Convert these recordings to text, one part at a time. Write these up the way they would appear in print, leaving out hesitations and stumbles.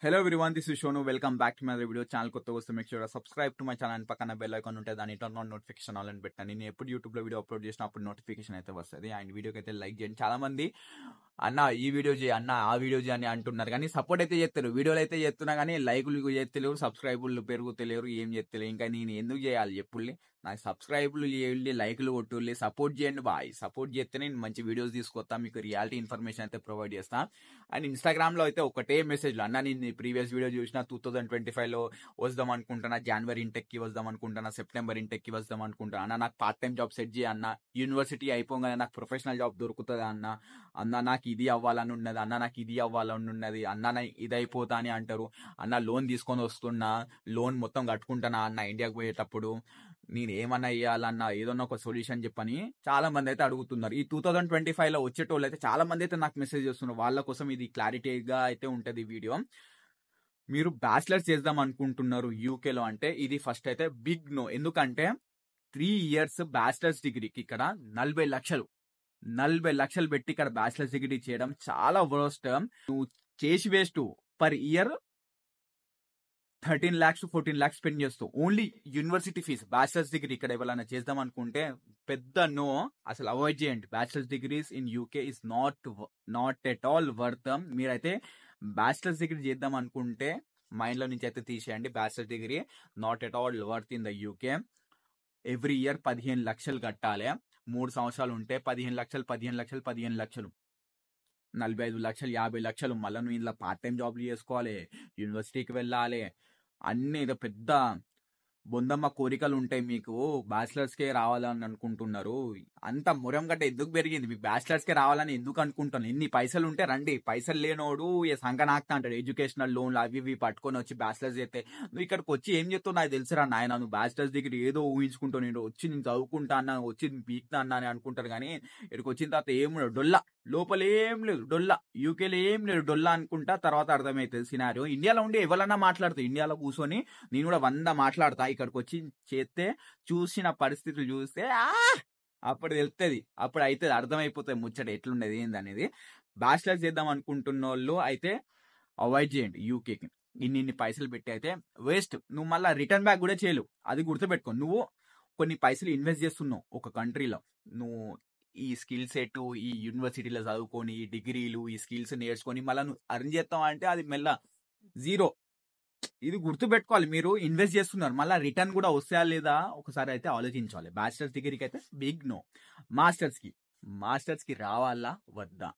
Hello everyone, this is Shonu. Welcome back to my video channel. కొత్తగా వస్తే make sure subscribe to my channel and పక్కన bell icon ఉంటుంది, దాన్ని turn on notification all అని పెట్టండి. నేను ఎప్పుడు యూట్యూబ్ లో వీడియో అప్లోడ్ చేసినప్పుడు నోటిఫికేషన్ అయితే వస్తుంది. అండ్ వీడియోకి అయితే లైక్ చేయండి. చాలా మంది అన్న ఈ వీడియో చేయి, అన్న ఆ వీడియో చేయి అని అంటున్నారు, కానీ సపోర్ట్ అయితే చేస్తారు. వీడియోలు అయితే చేస్తున్నా కానీ లైకులు చేస్తలేరు, సబ్స్క్రైబులు పెరుగుతలేరు, ఏం చేస్తలేరు. ఇంకా నేను ఎందుకు చేయాలి చెప్పుల్ని? నాకు సబ్స్క్రైబ్లు చేయండి, లైకులు కొట్టుల్లి, సపోర్ట్ చేయండి బాయ్. సపోర్ట్ చేస్తే నేను మంచి వీడియోస్ తీసుకొస్తా, మీకు రియాలిటీ ఇన్ఫర్మేషన్ అయితే ప్రొవైడ్ చేస్తా. అండ్ ఇన్స్టాగ్రామ్ లో అయితే ఒకటే మెసేజ్లు, అన్న నేను ప్రీవియస్ వీడియో చూసిన 2025 లో వద్దాం అనుకుంటున్నా, జనవరి ఇంటెక్ కి వద్దాం అనుకుంటున్నా, సెప్టెంబర్ ఇంటెక్ కి వద్దాం అనుకుంటున్నా, అన్న నాకు పార్ట్ టైం జాబ్ సెట్ చేయ అన్న, యూనివర్సిటీ అయిపోగానే నాకు ప్రొఫెషనల్ జాబ్ దొరుకుతుందా అన్న, అన్న నాకు ఇది అవ్వాలని ఉన్నది, అన్న నాకు ఇది అవ్వాలని ఉన్నది, అన్న ఇది అయిపోతా అని అంటారు. అన్న లోన్ తీసుకొని వస్తున్నా, లోన్ మొత్తం కట్టుకుంటానా అన్న ఇండియాకి పోయేటప్పుడు, నేను ఏమన్నా ఇవ్వాలన్నా ఏదన్నా ఒక సొల్యూషన్ చెప్పని చాలా మంది అయితే అడుగుతున్నారు. ఈ 2025 లో వచ్చేటోళ్ళు అయితే చాలా మంది అయితే నాకు మెసేజ్ చేస్తున్నారు. వాళ్ళ కోసం ఇది క్లారిటీగా అయితే ఉంటది వీడియో. మీరు బ్యాచిలర్స్ చేద్దాం అనుకుంటున్నారు యూకేలో అంటే ఇది ఫస్ట్ అయితే బిగ్ నో. ఎందుకంటే 3 years బ్యాచిలర్స్ డిగ్రీకి ఇక్కడ 40 లక్షలు పెట్టి ఇక్కడ బ్యాచిలర్స్ డిగ్రీ చేయడం చాలా వర్స్ట్. నువ్వు చేసి waste. Per year 13 lakhs to 14 lakhs spend చేస్తూ only university fee. Bachelor's degree ఇక్కడ ఎవరైనా చేద్దాం అనుకుంటే పెద్ద నో, అసలు అవాయిడ్ చేయండి. Bachelor's degrees in UK is not at all worth. మీరైతే బ్యాచిలర్స్ డిగ్రీ చేద్దాం అనుకుంటే మైండ్ లో నుంచి అయితే తీసేయండి. Bachelor's degree not at all worth in the UK. Every year 15 లక్షలు కట్టాలి. 3 సంవత్సరాలు ఉంటే 15 లక్షలు 45 లక్షలు 50 లక్షలు. మళ్ళీ నువ్వు ఇందులో పార్ట్ టైం జాబ్లు చేసుకోవాలి, యూనివర్సిటీకి వెళ్ళాలి, అన్ని ఏదో పెద్ద బొందమ్మ కోరికలు ఉంటాయి మీకు. బ్యాచిలర్స్ కే రావాలని అనుకుంటున్నారు. అంత మురం గట్ట ఎందుకు పెరిగింది? మీకు బ్యాచిలర్స్ కే రావాలని ఎందుకు అనుకుంటాను? ఎన్ని పైసలు ఉంటే రండి. పైసలు లేనోడు సంఖ నాకుతా అంటాడు. ఎడ్యుకేషనల్ లోన్లు అవి ఇవి పట్టుకొని వచ్చి బ్యాచిలర్స్ చేస్తే నువ్వు ఇక్కడికి వచ్చి ఏం చెప్తావు నాకు తెలుసురా నాయన. నువ్వు బ్యాచిలర్స్ దగ్గర ఏదో ఊహించుకుంటావు, నేను వచ్చి నేను చదువుకుంటా అన్నా, వచ్చి పీక్తా అన్నా అని అనుకుంటారు. కానీ ఇక్కడికి వచ్చిన తర్వాత ఏం డొల్లా, లోపల ఏం లేదు డొల్లా. యూకేలో ఏం లేదు డొల్లా అనుకుంటా. తర్వాత అర్థమవుతుంది సినారియో. ఇండియాలో ఉండి ఎవరన్నా మాట్లాడుతుంది. ఇండియాలో కూర్చొని నేను కూడా 100 మాట్లాడతా. ఇక్కడికి వచ్చి చేస్తే చూసిన పరిస్థితులు చూస్తే అప్పుడు తెలుస్తుంది, అప్పుడు అయితే అర్థమైపోతుంది ముచ్చట ఎట్లుండేది ఏందనేది. బ్యాచిలర్స్ చేద్దాం అనుకుంటున్న వాళ్ళు అయితే అవాయిడ్ చేయండి యూకేకి. ఇన్ని పైసలు పెట్టి అయితే వేస్ట్. నువ్వు మళ్ళీ రిటర్న్ బ్యాక్ కూడా చేయలేవు. అది గుర్తుపెట్టుకో. నువ్వు కొన్ని పైసలు ఇన్వెస్ట్ చేస్తున్నావు ఒక కంట్రీలో, నువ్వు ఈ స్కిల్ సెట్ ఈ యూనివర్సిటీలో చదువుకొని ఈ డిగ్రీలు ఈ స్కిల్స్ నేర్చుకొని మళ్ళీ నువ్వు అర్న్ చేస్తావు అంటే అది మెల్ల జీరో. ఇది గుర్తు పెట్టుకోవాలి. మీరు ఇన్వెస్ట్ చేస్తున్నారు, మళ్ళీ రిటర్న్ కూడా వస్తాయా లేదా ఒకసారి అయితే ఆలోచించాలి. బ్యాచిలర్స్ డిగ్రీకి అయితే బిగ్ నో. మాస్టర్స్ కి రావాలా వద్దా?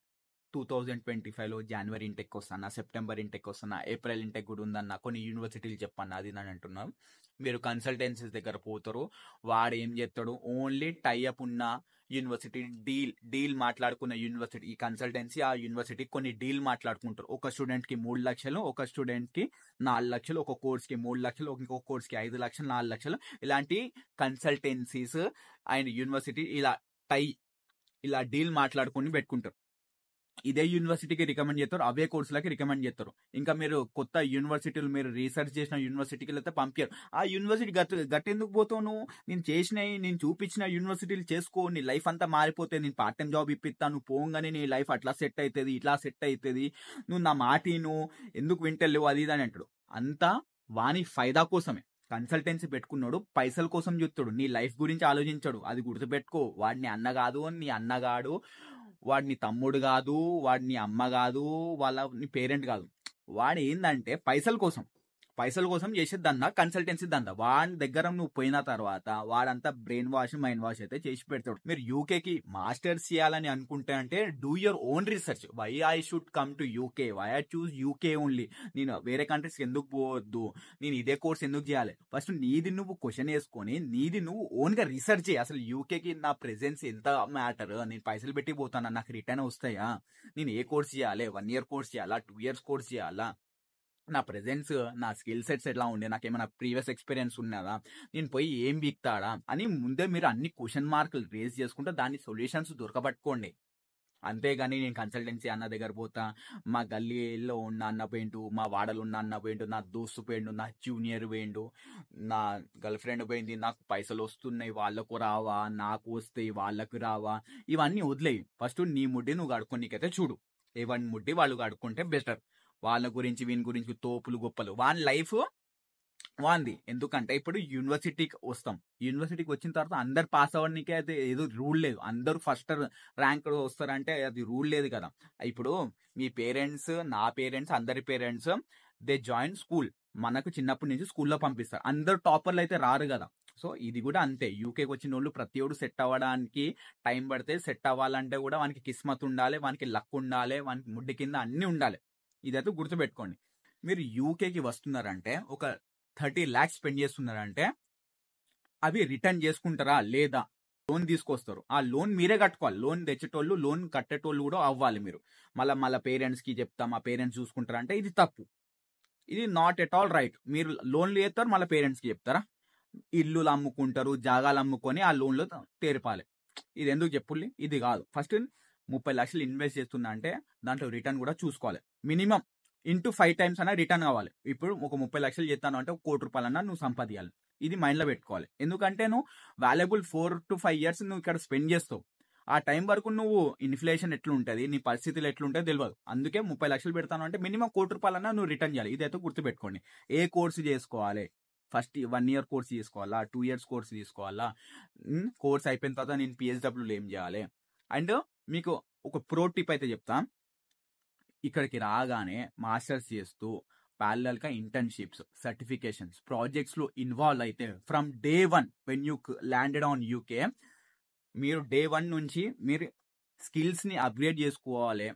2025 లో జనవరి ఇంటెక్ వస్తానా, సెప్టెంబర్ ఇంటెక్ వస్తానా, ఏప్రిల్ ఇంటెక్ కూడా ఉందన్న కొన్ని యూనివర్సిటీలు చెప్పన్నా అది అని అంటున్నాం. మీరు కన్సల్టెన్సీస్ దగ్గర పోతారు, వాడు ఏం చేస్తాడు? ఓన్లీ టైఅప్ ఉన్న యూనివర్సిటీ డీల్ మాట్లాడుకున్న యూనివర్సిటీ, ఈ కన్సల్టెన్సీ ఆ యూనివర్సిటీ కొన్ని డీల్ మాట్లాడుకుంటారు. ఒక స్టూడెంట్ కి 3 లక్షలు, ఒక స్టూడెంట్ కి 4 లక్షలు, ఒక కోర్స్ కి 3 లక్షలు, ఇంకొక కోర్స్ కి 5 లక్షలు, 4 లక్షలు. ఇలాంటి కన్సల్టెన్సీస్ అండ్ యూనివర్సిటీ ఇలా డీల్ మాట్లాడుకుని పెట్టుకుంటారు. ఇదే యూనివర్సిటీకి రికమెండ్ చేస్తారు, అవే కోర్సులకి రికమెండ్ చేస్తారు. ఇంకా మీరు కొత్త యూనివర్సిటీలు మీరు రీసెర్చ్ చేసిన యూనివర్సిటీకి అయితే పంపారు. ఆ యూనివర్సిటీ గట్టెందుకు పోతావు నువ్వు? నేను చూపించిన యూనివర్సిటీలు చేసుకో, నీ లైఫ్ అంతా మారిపోతే. నేను పార్ట్ టైం జాబ్ ఇప్పిస్తాను, నువ్వు పోగానే నీ లైఫ్ అట్లా సెట్ అవుతుంది, ఇట్లా సెట్ అవుతుంది, నువ్వు నా మాటిను ఎందుకు వింటలేవు అది ఇది అని అంటాడు. అంతా వాని ఫైదా కోసమే. కన్సల్టెన్సీ పెట్టుకున్నాడు పైసల కోసం చూస్తాడు, నీ లైఫ్ గురించి ఆలోచించాడు. అది గుర్తుపెట్టుకో. వాడిని అన్న కాదు, నీ అన్నగాడు, వాడిని తమ్ముడు కాదు, వాడిని అమ్మ కాదు, నీ పేరెంట్ కాదు. వాడు ఏందంటే పైసల కోసం చేసేద్దన్నా కన్సల్టెన్సీ దందా. వాడి దగ్గర నువ్వు పోయిన తర్వాత వాడంతా బ్రెయిన్ వాష్ మైండ్ వాష్ అయితే చేసి పెడతాడు. మీరు యూకేకి మాస్టర్స్ చేయాలని అనుకుంటే అంటే do your own research. Why I should come to UK, why I choose UK only. నేను వేరే కంట్రీస్కి ఎందుకు పోవద్దు, నేను ఇదే కోర్స్ ఎందుకు చేయాలి? ఫస్ట్ నీది నువ్వు క్వశ్చన్ వేసుకొని నీది నువ్వు ఓన్ గా రీసెర్చ్ చేయి. అసలు యూకేకి నా ప్రెజెన్స్ ఎంత మ్యాటర్, నేను పైసలు పెట్టి పోతానా, నాకు రిటర్న్ వస్తాయా, నేను ఏ కోర్స్ చేయాలి, 1 year కోర్స్ చేయాలా, 2 years కోర్స్ చేయాలా, నా ప్రెజెన్స్ నా స్కిల్ సెట్స్ ఎట్లా ఉండే, నాకేమైనా ప్రీవియస్ ఎక్స్పీరియన్స్ ఉన్నదా, నేను పోయి ఏం వీక్తాడా అని ముందే మీరు అన్ని క్వశ్చన్ మార్కులు రేజ్ చేసుకుంటే దాని సొల్యూషన్స్ దొరకబట్టుకోండి. అంతేగాని నేను కన్సల్టెన్సీ అన్న దగ్గర పోతా, మా గల్లీలో ఉన్న అన్న పోయిండు, మా వాడలో ఉన్న అన్న పోయిండు, నా దోస్తు పోయిండు, నా జూనియర్ పోయిండు, నా గర్ల్ ఫ్రెండ్ పోయింది, నాకు పైసలు వస్తున్నాయి వాళ్ళకు రావా, నాకు వస్తాయి వాళ్ళకు రావా, ఇవన్నీ వదిలేయి. ఫస్ట్ నీ ముడ్డి నువ్వు కడుక్కోనికైతే చూడు. ఎవరి ముడ్డి వాళ్ళు కడుక్కుంటే బెటర్. వాళ్ళ గురించి వీని గురించి తోపులు గొప్పలు వాని లైఫ్ వాంది. ఎందుకంటే ఇప్పుడు యూనివర్సిటీకి వస్తాం. యూనివర్సిటీకి వచ్చిన తర్వాత అందరు పాస్ అవ్వడానికే అయితే ఏదో రూల్ లేదు. అందరూ ఫస్ట్ ర్యాంక్ వస్తారంటే అది రూల్ లేదు కదా. ఇప్పుడు మీ పేరెంట్స్, నా పేరెంట్స్, అందరి పేరెంట్స్ దే జాయిన్ స్కూల్. మనకు చిన్నప్పటి నుంచి స్కూల్లో పంపిస్తారు. అందరు టాపర్లు అయితే రారు కదా. సో ఇది కూడా అంతే. యూకేకి వచ్చిన వాళ్ళు ప్రతి ఒడు సెట్ అవ్వడానికి టైం పడితే, సెట్ అవ్వాలంటే కూడా వానికి కిస్మత్ ఉండాలి, వానికి లక్ ఉండాలి, వానికి ముడ్డి కింద అన్ని ఉండాలి. ఇదైతే గుర్తుపెట్టుకోండి. మీరు యూకేకి వస్తున్నారంటే ఒక 30 lakhs స్పెండ్ చేస్తున్నారంటే అవి రిటర్న్ చేసుకుంటారా లేదా? లోన్ తీసుకొస్తారు. ఆ లోన్ మీరే కట్టుకోవాలి. లోన్ తెచ్చేటోళ్ళు, లోన్ కట్టేటోళ్ళు కూడా అవ్వాలి మీరు. మళ్ళీ పేరెంట్స్కి చెప్తా, మా పేరెంట్స్ చూసుకుంటారా అంటే ఇది తప్పు. ఇది నాట్ ఎట్ ఆల్ రైట్. మీరు లోన్లు చేస్తారు, మళ్ళీ పేరెంట్స్కి చెప్తారా? ఇల్లులు అమ్ముకుంటారు, జాగాలు అమ్ముకొని ఆ లోన్లు తీర్పాలి. ఇది ఎందుకు చెప్పుల్లి? ఇది కాదు. ఫస్ట్ 30 లక్షలు ఇన్వెస్ట్ చేస్తున్నా అంటే దాంట్లో రిటర్న్ కూడా చూసుకోవాలి. మినిమం ఇంటూ 5 times అయినా రిటర్న్ కావాలి. ఇప్పుడు ఒక 30 లక్షలు చేస్తాను అంటే 1 కోటి రూపాయలన్నా నువ్వు సంపాదించాలి. ఇది మైండ్లో పెట్టుకోవాలి. ఎందుకంటే నువ్వు వాల్యుబుల్ 4 to 5 years నువ్వు ఇక్కడ స్పెండ్ చేస్తావు. ఆ టైం వరకు నువ్వు ఇన్ఫ్లేషన్ ఎట్లుంటుంది, నీ పరిస్థితులు ఎట్లుంటాయో తెలియదు. అందుకే 30 లక్షలు పెడతాను అంటే మినిమం 1 కోటి రూపాయలన్నా నువ్వు రిటర్న్ చేయాలి. ఇదైతే గుర్తుపెట్టుకోండి. ఏ కోర్సు చేసుకోవాలి? ఫస్ట్ 1 year కోర్స్ తీసుకోవాలా, 2 years కోర్స్ తీసుకోవాలా, కోర్స్ అయిపోయిన తర్వాత నేను PSWలో ఏం చేయాలి? అండ్ మీకు ఒక ప్రో టిప్ అయితే చెప్తా. ఇక్కడికి రాగానే మాస్టర్స్ చేస్తూ ప్యారలల్గా ఇంటర్న్షిప్స్, సర్టిఫికేషన్స్, ప్రాజెక్ట్స్లో ఇన్వాల్వ్ అయితే from day 1 when you landed on UK, మీరు day 1 నుంచి మీరు స్కిల్స్ని అప్గ్రేడ్ చేసుకోవాలి.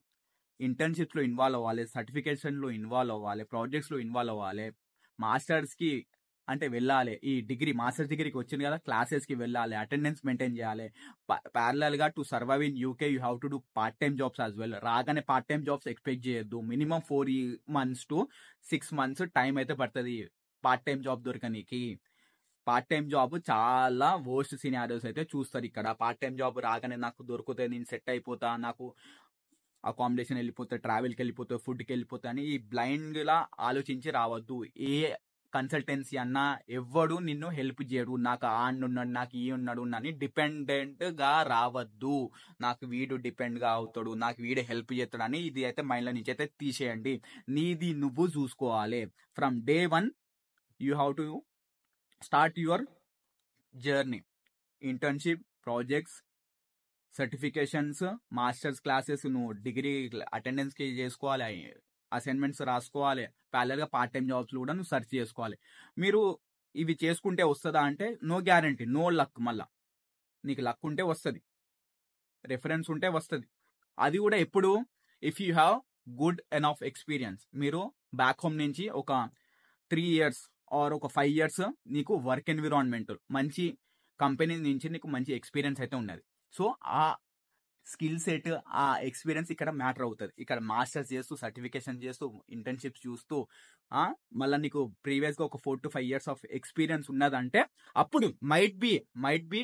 ఇంటర్న్షిప్స్లో ఇన్వాల్వ్ అవ్వాలి, సర్టిఫికేషన్లో ఇన్వాల్వ్ అవ్వాలి, ప్రాజెక్ట్స్లో ఇన్వాల్వ్ అవ్వాలి, మాస్టర్స్కి అంటే వెళ్ళాలి. ఈ డిగ్రీ మాస్టర్స్ డిగ్రీకి వచ్చింది కదా, క్లాసెస్కి వెళ్ళాలి, అటెండెన్స్ మెయింటైన్ చేయాలి. ప్యారలల్గా to survive in UK you have to do part time jobs as well. రాగానే పార్ట్ టైమ్ జాబ్స్ ఎక్స్పెక్ట్ చేయొద్దు. Minimum 4 months to 6 months time అయితే పడుతుంది పార్ట్ టైం జాబ్ దొరకనీకి. పార్ట్ టైం జాబ్ చాలా వర్స్ట్ సినారియోస్ అయితే చూస్తారు ఇక్కడ. పార్ట్ టైం జాబ్ రాగానే నాకు దొరికితే నేను సెట్ అయిపోతా, నాకు అకామిడేషన్ వెళ్ళిపోతే, ట్రావెల్కి వెళ్ళిపోతే, ఫుడ్కి వెళ్ళిపోతే అని ఈ బ్లైండ్గా ఆలోచించి రావద్దు. ఏ కన్సల్టెన్సీ అన్నా ఎవ్వడు నిన్ను హెల్ప్ చేయడు. నాకు ఆ ఉన్నాడు, నాకు ఈ ఉన్నాడు అని డిపెండెంట్గా రావద్దు. నాకు వీడు డిపెండ్గా అవుతాడు, నాకు వీడు హెల్ప్ చేస్తాడు అని ఇది అయితే మైండ్లో నుంచి అయితే తీసేయండి. నీది నువ్వు చూసుకోవాలి. From day 1 you have to start your journey. Internship, projects, certifications, masters classes, నువ్వు డిగ్రీ అటెండెన్స్కి చేసుకోవాలి, అసైన్మెంట్స్ రాసుకోవాలి, ప్యారలల్గా పార్ట్ టైం జాబ్స్ కూడా నువ్వు సెర్చ్ చేసుకోవాలి. మీరు ఇవి చేసుకుంటే వస్తుందా అంటే నో గ్యారంటీ, నో లక్. మళ్ళా నీకు లక్ ఉంటే వస్తుంది, రెఫరెన్స్ ఉంటే వస్తుంది. అది కూడా ఎప్పుడు if you have good enough experience. మీరు బ్యాక్ హోమ్ నుంచి ఒక 3 years ఆర్ ఒక 5 years నీకు వర్క్ ఎన్విరాన్మెంట్, మంచి కంపెనీ నుంచి నీకు మంచి ఎక్స్పీరియన్స్ అయితే ఉన్నది. సో ఆ స్కిల్ సెట్, ఆ ఎక్స్పీరియన్స్ ఇక్కడ మ్యాటర్ అవుతుంది. ఇక్కడ మాస్టర్స్ చేస్తూ, సర్టిఫికేషన్ చేస్తూ, ఇంటర్న్షిప్స్ చూస్తూ మళ్ళీ నీకు ప్రీవియస్గా ఒక 4 to 5 years ఆఫ్ ఎక్స్పీరియన్స్ ఉన్నదంటే అప్పుడు might be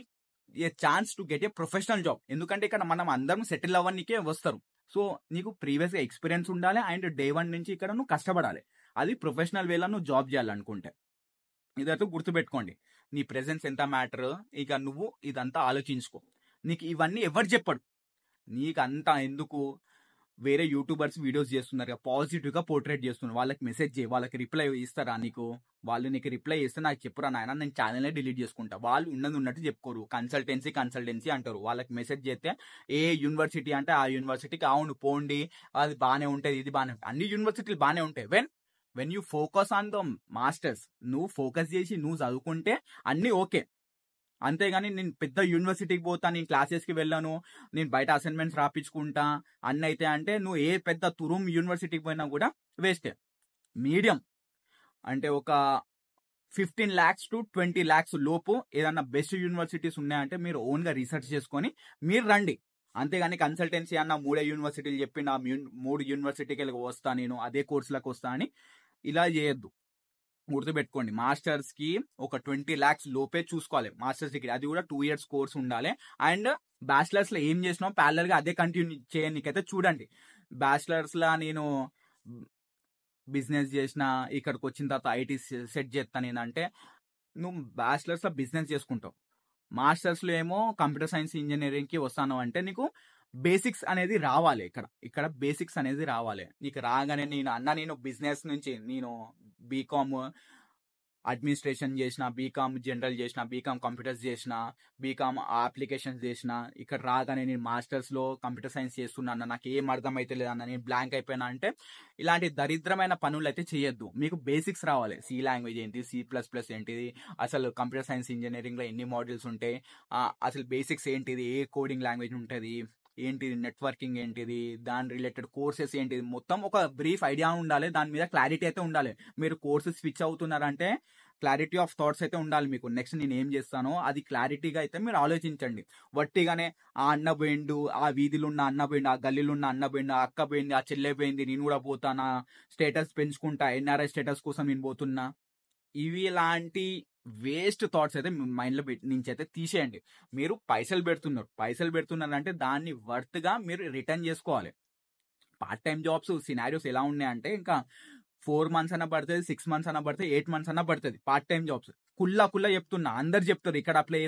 A chance to get a professional job. ఎందుకంటే ఇక్కడ మనం అందరం సెటిల్ అవ్వడానికే వస్తారు. సో నీకు ప్రీవియస్గా ఎక్స్పీరియన్స్ ఉండాలి అండ్ day 1 నుంచి ఇక్కడ నువ్వు కష్టపడాలి. అది ప్రొఫెషనల్ వేలో నువ్వు జాబ్ చేయాలనుకుంటే. ఇదైతే గుర్తుపెట్టుకోండి. నీ ప్రెజెన్స్ ఎంత మ్యాటర్, ఇక నువ్వు ఇదంతా ఆలోచించుకో. నీకు ఇవన్నీ ఎవరు చెప్పడు. నీకు అంతా ఎందుకు? వేరే యూట్యూబర్స్ వీడియోస్ చేస్తున్నారు కదా, పాజిటివ్గా పోర్ట్రేట్ చేస్తున్నారు. వాళ్ళకి మెసేజ్ చేయి, వాళ్ళకి రిప్లై ఇస్తారా నీకు? వాళ్ళు నీకు రిప్లై ఇస్తే నాకు చెప్పురా నాయన, నేను ఛానల్నే డిలీట్ చేసుకుంటా. వాళ్ళు ఉన్నట్టు చెప్పుకోరు, కన్సల్టెన్సీ అంటారు. వాళ్ళకి మెసేజ్ చేస్తే ఏ యూనివర్సిటీ అంటే ఆ యూనివర్సిటీకి అవును పోండి, అది బాగానే ఉంటుంది, ఇది బాగానే ఉంటుంది. అన్ని యూనివర్సిటీలు బాగానే ఉంటాయి. When you focus on the masters, నువ్వు ఫోకస్ చేసి నువ్వు చదువుకుంటే అన్నీ ఓకే. అంతేగాని నేను పెద్ద యూనివర్సిటీకి పోతా, నేను క్లాసెస్కి వెళ్ళాను, నేను బయట అసైన్మెంట్స్ రాపించుకుంటా అన్న అయితే అంటే నువ్వు ఏ పెద్ద తురుమ్ యూనివర్సిటీకి పోయినా కూడా వేస్టే. మీడియం అంటే ఒక 15 lakhs to 20 lakhs లోపు ఏదన్నా బెస్ట్ యూనివర్సిటీస్ ఉన్నాయంటే మీరు ఓన్గా రీసెర్చ్ చేసుకొని మీరు రండి. అంతేగాని కన్సల్టెన్సీ అన్న 3 యూనివర్సిటీలు చెప్పి నా 3 యూనివర్సిటీకి వస్తా, నేను అదే కోర్సులకు వస్తా అని ఇలా చేయొద్దు. గుర్తుపెట్టుకోండి, మాస్టర్స్కి ఒక 20 lakhs లోపే చూసుకోవాలి మాస్టర్స్ డిగ్రీ. అది కూడా 2 years కోర్స్ ఉండాలి. అండ్ బ్యాచిలర్స్లో ఏం చేసినావు ప్యారలల్గా అదే కంటిన్యూ చేయడానికైతే చూడండి. బ్యాచిలర్స్లో నేను బిజినెస్ చేసిన, ఇక్కడికి వచ్చిన తర్వాత ఐటీ సెట్ చేస్తాను నేనంటే నువ్వు బ్యాచిలర్స్లో బిజినెస్ చేసుకుంటావు. మాస్టర్స్లో ఏమో కంప్యూటర్ సైన్స్ ఇంజనీరింగ్కి వస్తాను అంటే నీకు బేసిక్స్ అనేది రావాలి. ఇక్కడ బేసిక్స్ అనేది రావాలి. నీకు రాగానే నేను బిజినెస్ నుంచి నేను బీకామ్ అడ్మినిస్ట్రేషన్ చేసిన, బీకామ్ జనరల్ చేసిన, బీకామ్ కంప్యూటర్స్ చేసిన, బీకామ్ అప్లికేషన్స్ చేసిన, ఇక్కడ రాగానే నేను మాస్టర్స్లో కంప్యూటర్ సైన్స్ చేస్తున్నాను, నాకు ఏం అర్థం అయితే లేదన్న, నేను బ్లాంక్ అయిపోయినా అంటే ఇలాంటి దరిద్రమైన పనులు అయితే చేయొద్దు. మీకు బేసిక్స్ రావాలి. సి లాంగ్వేజ్ ఏంటి, C++ ఏంటిది, అసలు కంప్యూటర్ సైన్స్ ఇంజనీరింగ్లో ఎన్ని మాడ్యూల్స్ ఉంటాయి, అసలు బేసిక్స్ ఏంటిది, ఏ కోడింగ్ లాంగ్వేజ్ ఉంటుంది, ఏంటిది నెట్వర్కింగ్ ఏంటిది, దాని రిలేటెడ్ కోర్సెస్ ఏంటిది, మొత్తం ఒక బ్రీఫ్ ఐడియా ఉండాలి. దాని మీద క్లారిటీ అయితే ఉండాలి. మీరు కోర్సెస్ స్విచ్ అవుతున్నారంటే క్లారిటీ ఆఫ్ థాట్స్ అయితే ఉండాలి మీకు. నెక్స్ట్ నేను ఏం చేస్తానో అది క్లారిటీగా అయితే మీరు ఆలోచించండి. వట్టిగానే ఆ అన్న పోయిండు, ఆ వీధిలో ఉన్న అన్న పోయిండు, ఆ గల్లీలో ఉన్న అన్న పోయిండు, ఆ అక్క పోయింది, ఆ చెల్లె పోయింది, నేను కూడా పోతానా, స్టేటస్ పెంచుకుంటా, NRI స్టేటస్ కోసం నేను పోతున్నా, ఇవి ఇలాంటి వేస్ట్ థాట్స్ అయితే మీ మైండ్లో నుంచి అయితే తీసేయండి. మీరు పైసలు పెడుతున్నారు అంటే దాన్ని వర్త్గా మీరు రిటర్న్ చేసుకోవాలి. పార్ట్ టైం జాబ్స్ సినారియోస్ ఎలా ఉన్నాయంటే ఇంకా 4 months అన్న పడుతుంది, 6 months అన్న పడుతుంది, 8 months అన్న పడుతుంది. పార్ట్ టైం జాబ్స్ కుల్లా చెప్తున్నా, అందరు చెప్తారు ఇక్కడ అప్లై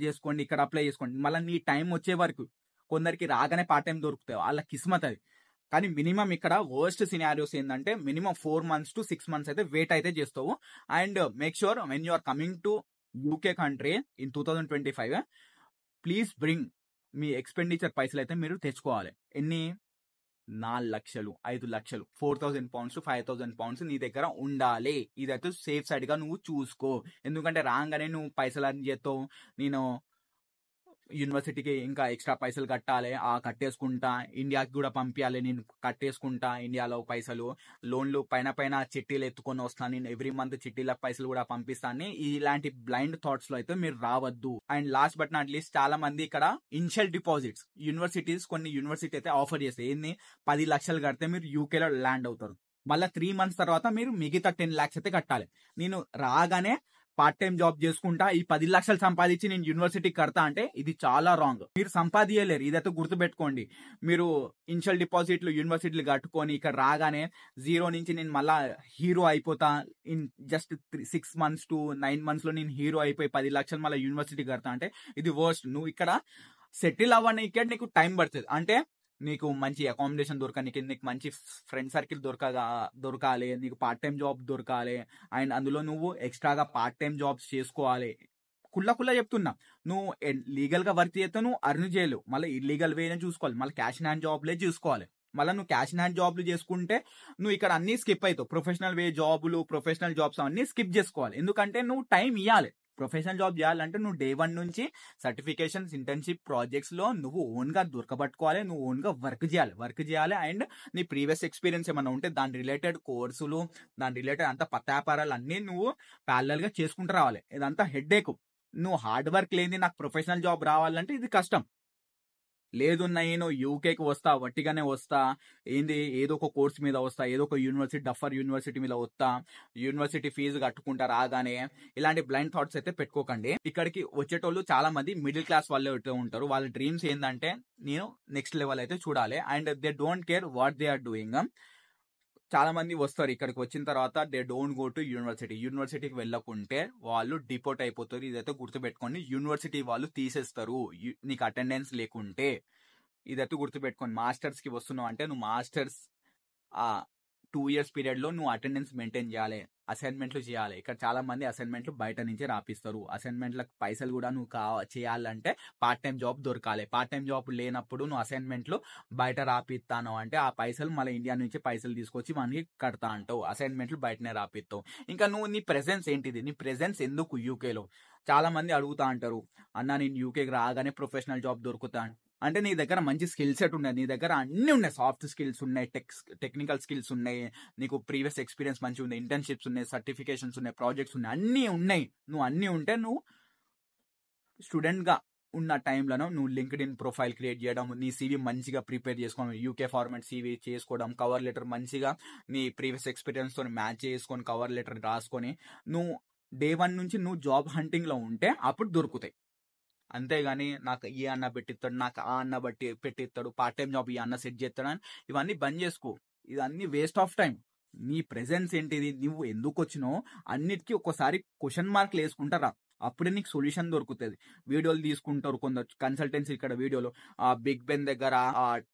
చేసుకోండి, ఇక్కడ అప్లై చేసుకోండి. మళ్ళీ నీ టైం వచ్చే వరకు కొందరికి రాగానే పార్ట్ టైం దొరుకుతాయి, వాళ్ళ కిస్మత్ అది. కానీ మినిమం ఇక్కడ వర్స్ట్ సినారియోస్ ఏంటంటే మినిమం 4 months to 6 months అయితే వెయిట్ అయితే చేస్తావు. And make sure when you are coming to UK country in 2025 please bring me expenditure పైసలు అయితే మీరు తెచ్చుకోవాలి. ఎన్ని? 4 లక్షలు, 5 లక్షలు, 4,000 pounds to 5,000 pounds నీ దగ్గర ఉండాలి. ఇదైతే సేఫ్ సైడ్ గా నువ్వు చూసుకో. ఎందుకంటే రాగానే నువ్వు పైసలు అర్న్ చేస్తావు, నేను యూనివర్సిటీకి ఇంకా ఎక్స్ట్రా పైసలు కట్టాలి, కట్టేసుకుంటా, ఇండియాకి కూడా పంపించాలి, నేను కట్టేసుకుంటా ఇండియాలో పైసలు, లోన్లు పైన చిట్టీలు ఎత్తుకొని వస్తాను, నేను ఎవ్రీ మంత్ చిట్టీల పైసలు కూడా పంపిస్తాను. ఇలాంటి బ్లైండ్ థాట్స్ లో అయితే మీరు రావద్దు. And last but not least, చాలా మంది ఇక్కడ ఇనిషియల్ డిపాజిట్స్ కొన్ని యూనివర్సిటీ అయితే ఆఫర్ చేస్తాయి. ఏంది? 10 లక్షలు కడితే మీరు యూకేలో ల్యాండ్ అవుతారు. మళ్ళీ 3 months తర్వాత మీరు మిగతా 10 lakhs అయితే కట్టాలి. నేను రాగానే పార్ట్ టైం జాబ్ చేసుకుంటా ఈ 10 లక్షలు సంపాదించి నేను యూనివర్సిటీకి కడతా అంటే ఇది చాలా రాంగ్. మీరు సంపాదించలేరు, ఇదైతే గుర్తుపెట్టుకోండి. మీరు ఇనిషియల్ డిపాజిట్లు యూనివర్సిటీలు కట్టుకొని ఇక్కడ రాగానే 0 నుంచి నేను మళ్ళా హీరో అయిపోతా, in just 6 months to 9 months లో నేను హీరో అయిపోయి 10 లక్షలు మళ్ళీ యూనివర్సిటీ కడతా అంటే ఇది వర్స్ట్. నువ్వు ఇక్కడ సెటిల్ అవ్వడానికి నీకు టైం పడుతుంది. అంటే నీకు మంచి అకామిడేషన్ దొరకడానికి, నీకు మంచి ఫ్రెండ్ సర్కిల్ దొరకాలి, నీకు పార్ట్ టైం జాబ్ దొరకాలి, అండ్ అందులో నువ్వు ఎక్స్ట్రాగా పార్ట్ టైం జాబ్స్ చేసుకోవాలి. కుల్లా చెప్తున్నా, నువ్వు లీగల్ గా వర్క్ చేస్తే నువ్వు అర్న్ చేయలేవు, మళ్ళీ ఇల్లీగల్ వేనే చూసుకోవాలి, మళ్ళీ క్యాష్ ఇన్ హ్యాండ్ జాబ్లే చూసుకోవాలి. మళ్ళీ నువ్వు క్యాష్ ఇన్ హ్యాండ్ జాబ్లు చేసుకుంటే నువ్వు ఇక్కడ అన్ని స్కిప్ అవుతావు. ప్రొఫెషనల్ జాబ్స్ అన్ని స్కిప్ చేసుకోవాలి. ఎందుకంటే నువ్వు టైం ఇవ్వాలి. ప్రొఫెషనల్ జాబ్ చేయాలంటే నువ్వు day 1 నుంచి సర్టిఫికేషన్స్, ఇంటర్న్షిప్, ప్రాజెక్ట్స్ లో నువ్వు ఓన్ గా దొరకబట్టుకోవాలి, నువ్వు ఓన్ గా వర్క్ చేయాలి. అండ్ నీ ప్రీవియస్ ఎక్స్పీరియన్స్ ఏమైనా ఉంటే దాని రిలేటెడ్ కోర్సులు, దాని రిలేటెడ్ అంతా పత్తాపారాలు అన్ని నువ్వు ప్యారలల్ గా చేసుకుంటూ రావాలి. ఇదంతా హెడ్ఏక్. నువ్వు హార్డ్ వర్క్ లేని నాకు ప్రొఫెషనల్ జాబ్ రావాలంటే ఇది కష్టం. లేదు నేను యూకేకి వస్తా, వట్టిగానే వస్తా, ఏదో ఒక కోర్స్ మీద వస్తా, ఏదో ఒక డఫర్ యూనివర్సిటీ మీద వస్తా, యూనివర్సిటీ ఫీజు కట్టుకుంటా రాగానే, ఇలాంటి బ్లైండ్ థాట్స్ అయితే పెట్టుకోకండి. ఇక్కడికి వచ్చేటోళ్ళు చాలా మంది మిడిల్ క్లాస్ వాళ్ళే ఉంటారు. వాళ్ళ డ్రీమ్స్ ఏంటంటే నేను నెక్స్ట్ లెవెల్ అయితే చూడాలి, and they don't care what they are doing. చాలా మంది వస్తారు ఇక్కడికి వచ్చిన తర్వాత దే డోంట్ గో టు యూనివర్సిటీకి వెళ్ళకుంటే వాళ్ళు డిపోర్ట్ అయిపోతారు. ఇదైతే గుర్తుపెట్టుకోండి. యూనివర్సిటీ వాళ్ళు తీసేస్తారు నీకు అటెండెన్స్ లేకుంటే. ఇదైతే గుర్తుపెట్టుకోండి. మాస్టర్స్ కి వస్తున్నావు అంటే నువ్వు మాస్టర్స్ 2 years పీరియడ్ లో నువ్వు అటెండెన్స్ మెయింటైన్ చేయాలి, అసైన్మెంట్లు చేయాలి. ఇక్కడ చాలా మంది అసైన్మెంట్లు బయట నుంచి రాపిస్తారు. అసైన్మెంట్లకు పైసలు కూడా నువ్వు చేయాలంటే పార్ట్ టైం జాబ్ దొరకాలి. పార్ట్ టైం జాబ్ లేనప్పుడు నువ్వు అసైన్మెంట్లు బయట రాపిస్తాను అంటే ఆ పైసలు మళ్ళీ ఇండియా నుంచి పైసలు తీసుకొచ్చి మనకి కడతా అంటావు. అసైన్మెంట్లు బయటనే రాపిస్తావు. ఇంకా నువ్వు నీ ప్రెజెన్స్ ఏంటిది? నీ ప్రెజెన్స్ ఎందుకు యూకేలో? చాలా మంది అడుగుతా అంటారు, అన్న నేను యూకేకి రాగానే ప్రొఫెషనల్ జాబ్ దొరుకుతా అంటే నీ దగ్గర మంచి స్కిల్ సెట్ ఉన్నాయి, నీ దగ్గర అన్ని ఉన్నాయి, సాఫ్ట్ స్కిల్స్ ఉన్నాయి, టెక్నికల్ స్కిల్స్ ఉన్నాయి, నీకు ప్రీవియస్ ఎక్స్పీరియన్స్ మంచిగా ఉంది, ఇంటర్న్షిప్స్ ఉన్నాయి, సర్టిఫికేషన్స్ ఉన్నాయి, ప్రాజెక్ట్స్ ఉన్నాయి, అన్నీ ఉన్నాయి. నువ్వు అన్నీ ఉంటే నువ్వు స్టూడెంట్గా ఉన్న టైంలో నువ్వు లింక్డ్ఇన్ ప్రొఫైల్ క్రియేట్ చేయడం, నీ CV మంచిగా ప్రిపేర్ చేసుకోవడం, UK ఫార్మాట్ CV చేసుకోవడం, కవర్ లెటర్ మంచిగా నీ ప్రీవియస్ ఎక్స్పీరియన్స్తో మ్యాచ్ చేసుకొని కవర్ లెటర్ రాసుకొని నువ్వు day 1 నుంచి నువ్వు జాబ్ హంటింగ్లో ఉంటే అప్పుడు దొరుకుతాయి. అంతేగాని నాకు ఈ అన్న పెట్టిస్తాడు, నాకు ఆ అన్న పెట్టిస్తాడు, పార్ట్ టైం జాబ్ ఈ అన్న సెట్ చేస్తాడు అని ఇవన్నీ బంద్ చేసుకో. ఇవన్నీ వేస్ట్ ఆఫ్ టైం. నీ ప్రెజెన్స్ ఏంటిది? నువ్వు ఎందుకు వచ్చినావు అన్నిటికీ ఒక్కసారి క్వశ్చన్ మార్క్లు వేసుకుంటారా. అప్పుడే నీకు సొల్యూషన్ దొరుకుతది. వీడియోలు తీసుకుంటారు కొందరు కన్సల్టెన్సీ ఇక్కడ వీడియోలు బిగ్ బెన్ దగ్గర,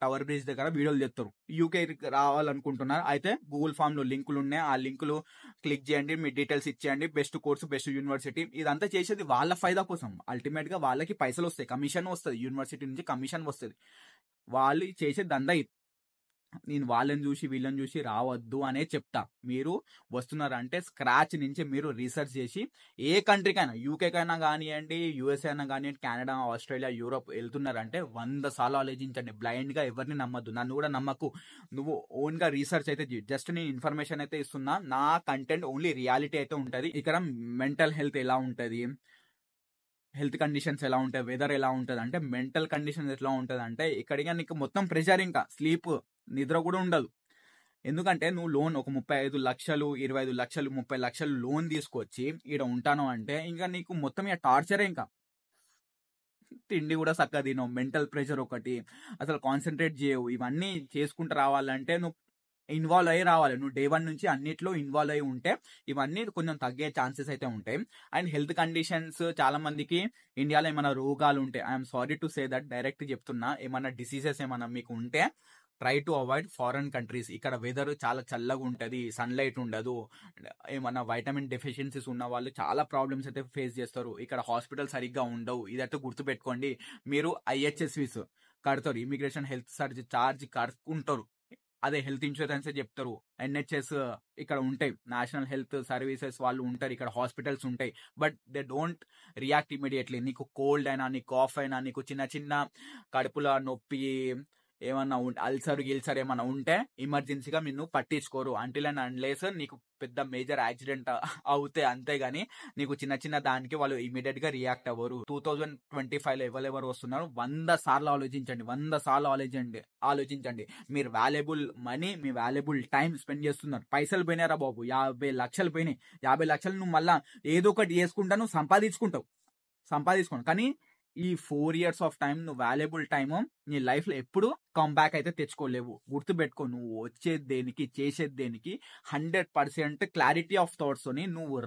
టవర్ బ్రిడ్జ్ దగ్గర వీడియోలు చేస్తారు. యూకేకి రావాలనుకుంటున్నారు అయితే గూగుల్ ఫామ్‌లో లింకులు ఉన్నాయి. ఆ లింకులు క్లిక్ చేయండి. మీ డీటెయిల్స్ ఇచ్చేయండి. Best course, best university. ఇదంతా చేసేది వాళ్ళ ఫైదా కోసం. అల్టిమేట్‌గా వాళ్ళకి పైసలొస్తాయి. కమిషన్ వస్తది. యూనివర్సిటీ నుంచి కమిషన్ వస్తది. వాళ్ళు చేసే దందా ఇది. నేను వాళ్ళని చూసి వీళ్ళని చూసి రావద్దు అనే చెప్తా. మీరు వస్తున్నారంటే స్క్రాచ్ నుంచి మీరు రీసెర్చ్ చేసి ఏ కంట్రీకైనా యూకేకైనా కానివ్వండి, యూఎస్ఏ అయినా కానివ్వండి, కెనడా, ఆస్ట్రేలియా, యూరోప్ వెళ్తున్నారంటే 100 సార్లు ఆలోచించండి. బ్లైండ్‌గా ఎవరిని నమ్మద్దు. నన్ను కూడా నమ్మకు. నువ్వు ఓన్‌గా రీసెర్చ్ అయితే జస్ట్ నేను ఇన్ఫర్మేషన్ అయితే ఇస్తున్నా. నా కంటెంట్ ఓన్లీ రియాలిటీ అయితే ఉంటది. ఇక్కడ మెంటల్ హెల్త్ ఎలా ఉంటది, హెల్త్ కండిషన్స్ ఎలా ఉంటాయి, వెదర్ ఎలా ఉంటది అంటే మెంటల్ కండిషన్స్ ఎట్లా ఉంటది అంటే ఇక్కడిగా నీకు మొత్తం ప్రెషర్, ఇంకా స్లీప్, నిద్ర కూడా ఉండదు. ఎందుకంటే నువ్వు లోన్ ఒక 35 లక్షలు, 25 లక్షలు, 30 లక్షలు లోన్ తీసుకొచ్చి ఈడ ఉంటాను అంటే ఇంకా నీకు మొత్తం ఇక టార్చరే. ఇంకా తిండి కూడా చక్కగా తినవు, మెంటల్ ప్రెషర్ ఒకటి, అసలు కాన్సన్ట్రేట్ చేయవు. ఇవన్నీ చేసుకుంటూ రావాలంటే నువ్వు ఇన్వాల్వ్ అయ్యి రావాలి. నువ్వు డే 1 నుంచి అన్నిట్లో ఇన్వాల్వ్ అయ్యి ఉంటే ఇవన్నీ కొంచెం తగ్గే ఛాన్సెస్ అయితే ఉంటాయి. అండ్ హెల్త్ కండిషన్స్ చాలా మందికి ఇండియాలో ఏమైనా రోగాలు ఉంటాయి. I'm sorry to say that, direct చెప్తున్నా. ఏమైనా డిసీజెస్ ఏమైనా మీకు ఉంటే try to avoid foreign countries. ఇక్కడ వెదర్ చాలా చల్లగా ఉంటుంది, సన్లైట్ ఉండదు. ఏమన్నా వైటమిన్ డెఫిషియన్సీస్ ఉన్న వాళ్ళు చాలా ప్రాబ్లమ్స్ అయితే ఫేస్ చేస్తారు. ఇక్కడ హాస్పిటల్ సరిగ్గా ఉండవు. ఇదైతే గుర్తుపెట్టుకోండి. మీరు ఐహెచ్ఎస్విస్ కడతారు, ఇమిగ్రేషన్ హెల్త్ ఛార్జ్ కడుతుంటారు. అదే హెల్త్ ఇన్సూరెన్స్ చెప్తారు. ఎన్హెచ్ఎస్ ఇక్కడ ఉంటాయి, నేషనల్ హెల్త్ సర్వీసెస్ వాళ్ళు ఉంటారు. ఇక్కడ హాస్పిటల్స్ ఉంటాయి. But they don't react immediately. నీకు కోల్డ్ అయినా, నీకు కాఫ్ అయినా, నీకు చిన్న చిన్న కడుపులో నొప్పి ఏమన్నా అల్సర్ గిల్సర్ ఏమన్నా ఉంటే ఎమర్జెన్సీగా నిన్ను పట్టించుకోరు. అంటిల్ అండ్ అన్లెస్ నీకు పెద్ద మేజర్ యాక్సిడెంట్ అవుతే అంతేగాని నీకు చిన్న చిన్న దానికి వాళ్ళు ఇమీడియట్ గా రియాక్ట్ అవ్వరు. 2025లో ఎవరెవరు వస్తున్నారు 100 సార్లు ఆలోచించండి. 100 సార్లు ఆలోచించండి. మీరు వాల్యుబుల్ మనీ, మీ వాల్యుబుల్ టైం స్పెండ్ చేస్తున్నారు. పైసలు పోయినారా బాబు, 50 లక్షలు పోయినాయి. 50 లక్షలు నువ్వు మళ్ళా ఏదో ఒకటి చేసుకుంటా నువ్వు సంపాదించుకోండి. కానీ ఈ 4 years ఆఫ్ టైం, నువ్వు వాల్యుబుల్ టైము నీ లైఫ్ లో ఎప్పుడు కంబ్యాక్ అయితే తెచ్చుకోలేవు. గుర్తుపెట్టుకో, నువ్వు వచ్చేది దేనికి, చేసేది దేనికి 100% క్లారిటీ ఆఫ్ థాట్స్ తోని నువ్వు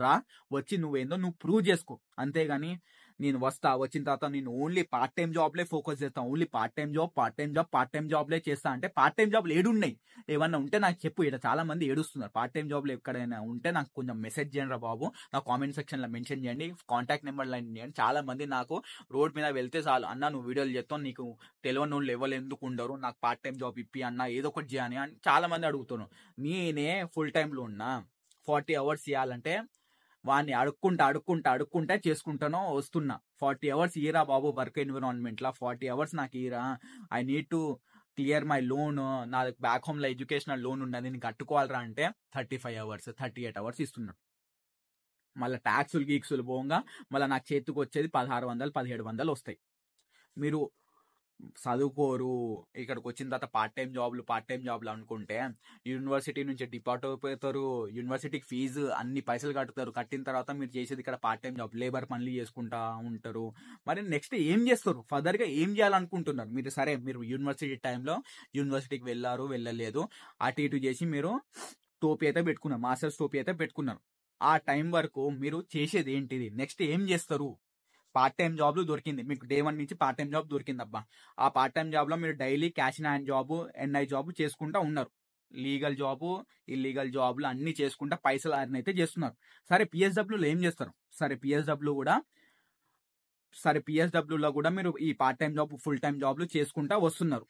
వచ్చి నువ్వేందో నువ్వు ప్రూవ్ చేసుకో. అంతేగాని నేను వచ్చిన తర్వాత నేను ఓన్లీ పార్ట్ టైం జాబ్లే ఫోకస్ చేస్తాను, ఓన్లీ పార్ట్ టైం జాబ్లే చేస్తా అంటే పార్ట్ టైం జాబ్లు ఏడున్నాయి? ఏమన్నా ఉంటే నాకు చెప్పు. ఇక్కడ చాలా మంది ఏడుస్తున్నారు. పార్ట్ టైం జాబ్లు ఎక్కడైనా ఉంటే నాకు కొంచెం మెసేజ్ చేయండి రా బాబు. నా కామెంట్ సెక్షన్ లో మెన్షన్ చేయండి, కాంటాక్ట్ నెంబర్ లైన్ చేయండి. చాలా మంది నాకు రోడ్ మీద వెళ్తే చాలు, అన్న నువ్వు వీడియోలు చేస్తావు, నీకు తెలియని వాళ్ళు ఎవరు ఎందుకు ఉండరు, నాకు పార్ట్ టైం జాబ్ ఇప్పి అన్న, ఏదో ఒకటి చేయని అని చాలా మంది అడుగుతున్నారు. నేనే ఫుల్ టైంలో ఉన్నా. 40 hours చేయాలంటే వాడిని అడుక్కుంటా చేసుకుంటానో వస్తున్నా. 40 hours ఈరా బాబు వర్క్ ఎన్విరాన్మెంట్ లా. 40 hours నాకు ఈరా. I need to clear my loan. నా బ్యాక్ హోమ్ లో ఎడ్యుకేషనల్ లోన్ ఉన్నది, నేను కట్టుకోవాలరా అంటే 35 hours, 38 hours ఇస్తున్నాడు. మళ్ళీ ట్యాక్సులు గీక్సులు పోగా మళ్ళీ నాకు చేతికి వచ్చేది 1600, 1700 వస్తాయి. మీరు చదువుకోరు, ఇక్కడికి వచ్చిన తర్వాత పార్ట్ టైం జాబ్లు అనుకుంటే యూనివర్సిటీ నుంచి డిపార్ట్ అయిపోతారు. యూనివర్సిటీకి ఫీజు అన్ని పైసలు కట్టుతారు. కట్టిన తర్వాత మీరు చేసేది ఇక్కడ పార్ట్ టైం జాబ్, లేబర్ పనులు చేసుకుంటా ఉంటారు. మరి నెక్స్ట్ ఏం చేస్తారు? ఫర్దర్ గా ఏం చేయాలనుకుంటున్నారు మీరు? సరే, మీరు యూనివర్సిటీ టైంలో యూనివర్సిటీకి వెళ్ళలేదు, అటు ఇటు చేసి మీరు టోపీ అయితే పెట్టుకున్నారు, మాస్టర్స్ టోపీ అయితే పెట్టుకున్నారు. ఆ టైం వరకు మీరు చేసేది ఏంటిది? నెక్స్ట్ ఏం చేస్తారు? పార్ట్ టైం జాబ్లు దొరికింది మీకు, డే 1 నుంచి పార్ట్ టైం జాబ్ దొరికింది అబ్బా. ఆ పార్ట్ టైం జాబ్ లో మీరు daily cash in hand job, NI job చేసుకుంటా ఉన్నారు. లీగల్ జాబ్, ఇల్లీగల్ జాబ్లు అన్ని చేసుకుంటా పైసలు అర్న్ అయితే చేస్తున్నారు. సరే, పిఎస్డబ్ల్యూలో ఏం చేస్తారు? సరే, పిఎస్డబ్ల్యూలో కూడా మీరు ఈ part time job, full time జాబ్లు చేసుకుంటా వస్తున్నారు.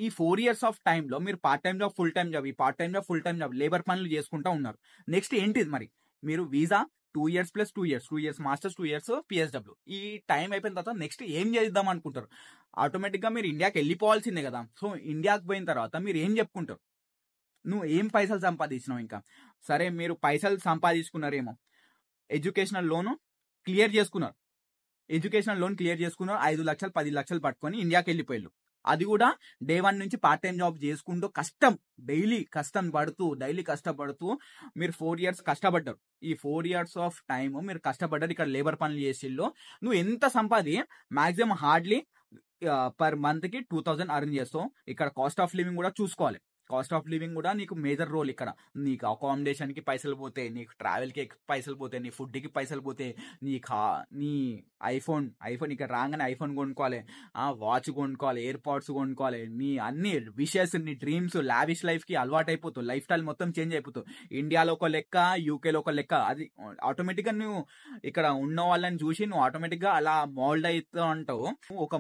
ఈ 4 years ఆఫ్ టైంలో మీరు part time job, full time job, ఈ part time job, full time job, labour పనులు చేసుకుంటా ఉన్నారు. నెక్స్ట్ ఏంటిది మరి? మీరు visa 2 years + 2 years, 2 years masters, 2 years PSW. ఈ టైం అయిపోయిన తర్వాత నెక్స్ట్ ఏం చేద్దాం అనుకుంటారు? ఆటోమేటిక్గా మీరు ఇండియాకి వెళ్ళిపోవాల్సిందే కదా. సో ఇండియాకి పోయిన తర్వాత మీరు ఏం చెప్పుకుంటారు? నువ్వు ఏం పైసలు సంపాదించినావు? ఇంకా సరే, మీరు పైసలు సంపాదించుకున్నారేమో, ఎడ్యుకేషనల్ లోన్ క్లియర్ చేసుకున్నారు, 5 లక్షలు 10 లక్షలు పట్టుకొని ఇండియాకి వెళ్ళిపోయారు. అది కూడా డే 1 నుంచి పార్ట్ టైం జాబ్ చేసుకుంటూ డైలీ కష్టపడుతూ మీరు 4 years కష్టపడ్డారు. ఈ 4 years ఆఫ్ టైం మీరు కష్టపడ్డారు, ఇక్కడ లేబర్ పనులు చేసిల్లో. నువ్వు ఎంత మాక్సిమం హార్డ్లీ పర్ మంత్ కి 2000 అర్న్ చేస్తావు. ఇక్కడ కాస్ట్ ఆఫ్ లివింగ్ కూడా చూసుకోవాలి. కాస్ట్ ఆఫ్ లివింగ్ కూడా నీకు మేజర్ రోల్ ఇక్కడ. నీకు అకామిడేషన్కి పైసలు పోతాయి, నీకు ట్రావెల్కి పైసలు పోతాయి, నీ ఫుడ్కి పైసలు పోతాయి, నీ ఐఫోన్ ఇక్కడ రాగానే ఐఫోన్ కొనుక్కోవాలి, వాచ్ కొనుక్కోవాలి, ఎయిర్ పాడ్స్ కొనుక్కోవాలి, నీ అన్ని విషెస్, నీ డ్రీమ్స్, లావిష్ లైఫ్కి అలవాటు అయిపోతావు, లైఫ్ స్టైల్ మొత్తం చేంజ్ అయిపోతావు. ఇండియాలో ఒక లెక్క, యూకేలో ఒక లెక్క. అది ఆటోమేటిక్గా నువ్వు ఇక్కడ ఉన్న వాళ్ళని చూసి నువ్వు ఆటోమేటిక్గా అలా మోల్డ్ అవుతావు అంటావు. ఒక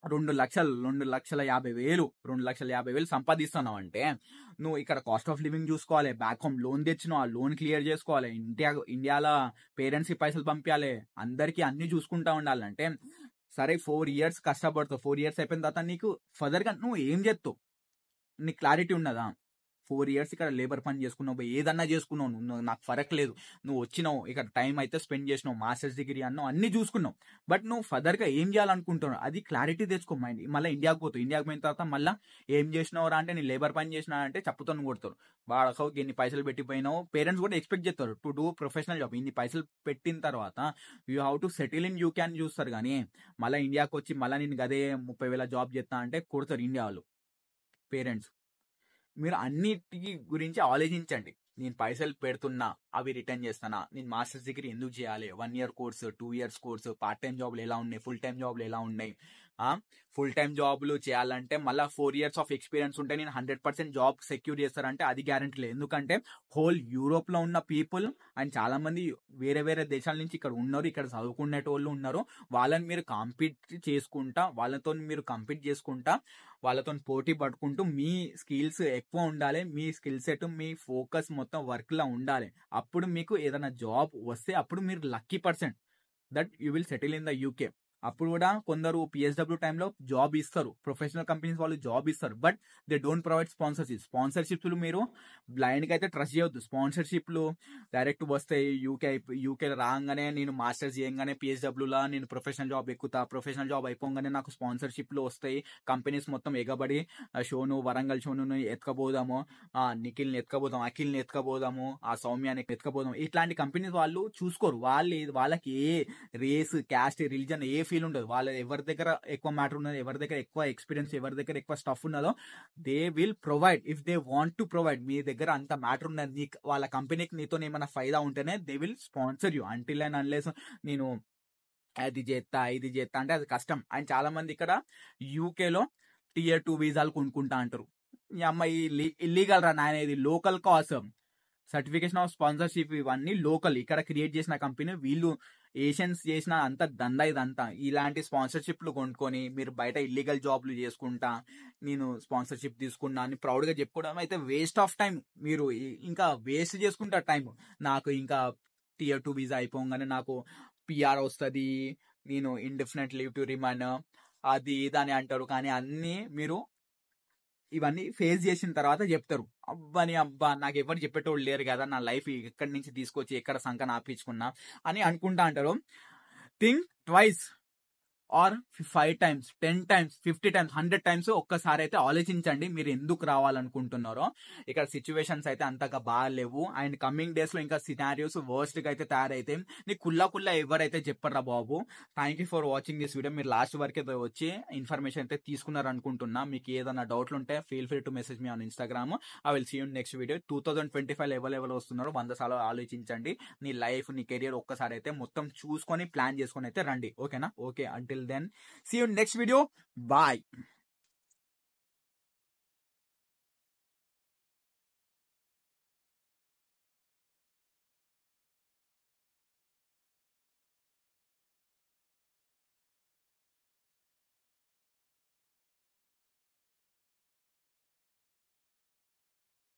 2,50,000 సంపాదిస్తున్నావు అంటే నువ్వు ఇక్కడ కాస్ట్ ఆఫ్ లివింగ్ చూసుకోవాలి, బ్యాక్ హోమ్ లోన్ తెచ్చినావు, ఆ లోన్ క్లియర్ చేసుకోవాలి, ఇండియాలో పేరెంట్స్కి పైసలు పంపించాలి, అందరికీ అన్ని చూసుకుంటా ఉండాలంటే సరే 4 years కష్టపడతావు. 4 years అయిపోయిన తర్వాత నీకు ఫర్దర్గా నువ్వు ఏం చేస్తావు, నీకు క్లారిటీ ఉన్నదా? 4 years ఇక్కడ లేబర్ పని చేసుకున్నావు, ఏదన్నా చేసుకున్నావు, నువ్వు నాకు ఫరక్ లేదు, నువ్వు వచ్చినావు ఇక్కడ టైం అయితే స్పెండ్ చేసినావు, మాస్టర్స్ డిగ్రీ అన్నావు, అన్ని చూసుకున్నావు. బట్ నువ్వు ఫర్దర్గా ఏం చేయాలనుకుంటున్నావు అది క్లారిటీ తెచ్చుకో. మైండ్ మళ్ళీ ఇండియాకి పోతావు, ఇండియాకి పోయిన తర్వాత మళ్ళీ ఏం చేసినావు అంటే నీ లేబర్ పని చేసినా అంటే చెప్పుతో కొడతారు. వాడకవు ఇన్ని పైసలు పెట్టిపోయినావు. పేరెంట్స్ కూడా ఎక్స్పెక్ట్ చేస్తారు టు డూ ప్రొఫెషనల్ జాబ్. ఇన్ని పైసలు పెట్టిన తర్వాత you have to settle in UK అని చూస్తారు. కానీ మళ్ళీ ఇండియాకి వచ్చి మళ్ళీ నేను గదే 30,000 జాబ్ చేస్తా అంటే కొడతారు ఇండియా వాళ్ళు పేరెంట్స్. మీరు అన్నిటి గురించి ఆలోచించండి. నేను పైసలు పెడుతున్నా, అవి రిటర్న్ చేస్తానా, నేను మాస్టర్స్ డిగ్రీ ఎందుకు చేయాలి, 1 year course, 2 years course, part time జాబ్లు ఎలా ఉన్నాయి, ఫుల్ టైం జాబ్లు ఎలా ఉన్నాయి. ఫుల్ టైం జాబ్లు చేయాలంటే మళ్ళీ 4 years ఆఫ్ ఎక్స్పీరియన్స్ ఉంటే నేను 100% జాబ్ సెక్యూర్ చేస్తారంటే అది గ్యారంటీ లేదు. ఎందుకంటే హోల్ యూరోప్లో ఉన్న పీపుల్ అండ్ చాలా మంది వేరే వేరే దేశాల నుంచి ఇక్కడ ఉన్నారు, ఇక్కడ చదువుకునేటోళ్ళు ఉన్నారు. వాళ్ళని మీరు కంపీట్ చేసుకుంటా వాళ్ళతో పోటీ పడుకుంటూ మీ స్కిల్స్ ఎక్కువ ఉండాలి, మీ స్కిల్ సెట్, మీ ఫోకస్ మొత్తం వర్క్లో ఉండాలి. అప్పుడు మీకు ఏదైనా జాబ్ వస్తే అప్పుడు మీరు lucky person that you will settle in the UK. అప్పుడు కూడా కొందరు పిఎస్డబ్ల్యూ టైంలో జాబ్ ఇస్తారు, ప్రొఫెషనల్ కంపెనీస్ వాళ్ళు జాబ్ ఇస్తారు, బట్ దే డోంట్ ప్రొవైడ్ స్పాన్సర్షిప్లు మీరు బ్లైండ్గా అయితే ట్రస్ట్ చేయొద్దు. స్పాన్సర్షిప్లు డైరెక్ట్ వస్తాయి. యూకే రాగానే నేను మాస్టర్స్ చేయగానే పిఎస్డబ్ల్యూలా నేను ప్రొఫెషనల్ జాబ్ ఎక్కుతా, ప్రొఫెషనల్ జాబ్ అయిపోగానే నాకు స్పాన్సర్షిప్లు వస్తాయి, కంపెనీస్ మొత్తం ఎగబడి వరంగల్ షోను ఎత్తుకపోదాము, నిఖిల్ని ఎత్తుకపోదాం, అఖిల్ని ఎత్తుకపోదాము, ఆ సౌమ్యాన్ని ఎత్తుకపోదాం. ఇట్లాంటి కంపెనీస్ వాళ్ళు చూసుకోరు. వాళ్ళకి ఏ రేస్, క్యాస్ట్, రిలీజన్ ఏ ఫీల్ ఉండదు. వాళ్ళ ఎవరి దగ్గర ఎక్కువ మ్యాటర్ ఉన్నదో, ఎవరి దగ్గర ఎక్కువ ఎక్స్పీరియన్స్, ఎవరి దగ్గర ఎక్కువ స్టఫ్ ఉన్నదో they will provide if they want to provide. మీ దగ్గర అంత మ్యాటర్ ఉన్నది, వాళ్ళ కంపెనీకి నీతో ఏమైనా ఫైదా ఉంటేనే they will sponsor you. Until and unless నేను అది చేస్తా ఇది చేస్తా అంటే అది కష్టం. అండ్ చాలా మంది ఇక్కడ యూకేలో Tier 2 వీసాలు కొనుక్కుంటా అంటారు. ఈ అమ్మాయి ఇల్లీగల్ రా నాయన, ఇది local cost, certification of sponsorship ఇవన్నీ లోకల్ ఇక్కడ క్రియేట్ చేసిన కంపెనీ, వీళ్ళు ఏషియన్స్ చేసిన అంత దందా ఇదంతా. ఇలాంటి స్పాన్సర్షిప్లు కొనుక్కొని మీరు బయట ఇల్లీగల్ జాబ్లు చేసుకుంటా నేను స్పాన్సర్షిప్ తీసుకున్నా అని ప్రౌడ్గా చెప్పుకోవడం అయితే వేస్ట్ ఆఫ్ టైం. మీరు ఇంకా వేస్ట్ చేసుకుంటారు టైం. నాకు ఇంకా Tier 2 వీసా అయిపోగానే నాకు PR వస్తుంది, నేను ఇండెఫినెట్ లీవ్ టు రిమైన్ అది ఇదని అంటారు. కానీ మీరు ఇవన్నీ ఫేస్ చేసిన తర్వాత చెప్తారు, అబ్బా నాకు ఎవరు చెప్పేటోళ్ళు లేరు కదా, నా లైఫ్ ఎక్కడి నుంచి తీసుకొచ్చి ఎక్కడ సంక నాపించుకున్నా అని అనుకుంటా అంటారు. Think twice or 5 times, 10 times, 50 times, 100 times ఒక్కసారి అయితే ఆలోచించండి మీరు ఎందుకు రావాలనుకుంటున్నారో. ఇక్కడ సిచ్యువేషన్స్ అయితే అంతగా బాగాలేవు. అండ్ కమింగ్ డేస్ లో ఇంకా సినారియోస్ వర్స్ట్ గా అయితే తయారైతే నీకు కుల్లా ఎవరైతే చెప్పరా బాబు. Thank you for watching this video. మీరు లాస్ట్ వరకు అయితే వచ్చి ఇన్ఫర్మేషన్ అయితే తీసుకున్నారు అనుకుంటున్నా. మీకు ఏదైనా డౌట్లు ఉంటే feel free to message me on Instagram. I will see you next video. 2025 ఎవరు వస్తున్నారో 100 సార్లు ఆలోచించండి. నీ లైఫ్, నీ కెరియర్ ఒక్కసారి అయితే మొత్తం చూసుకొని ప్లాన్ చేసుకొని అయితే రండి. ఓకేనా? Okay, until then, see you next video. Bye.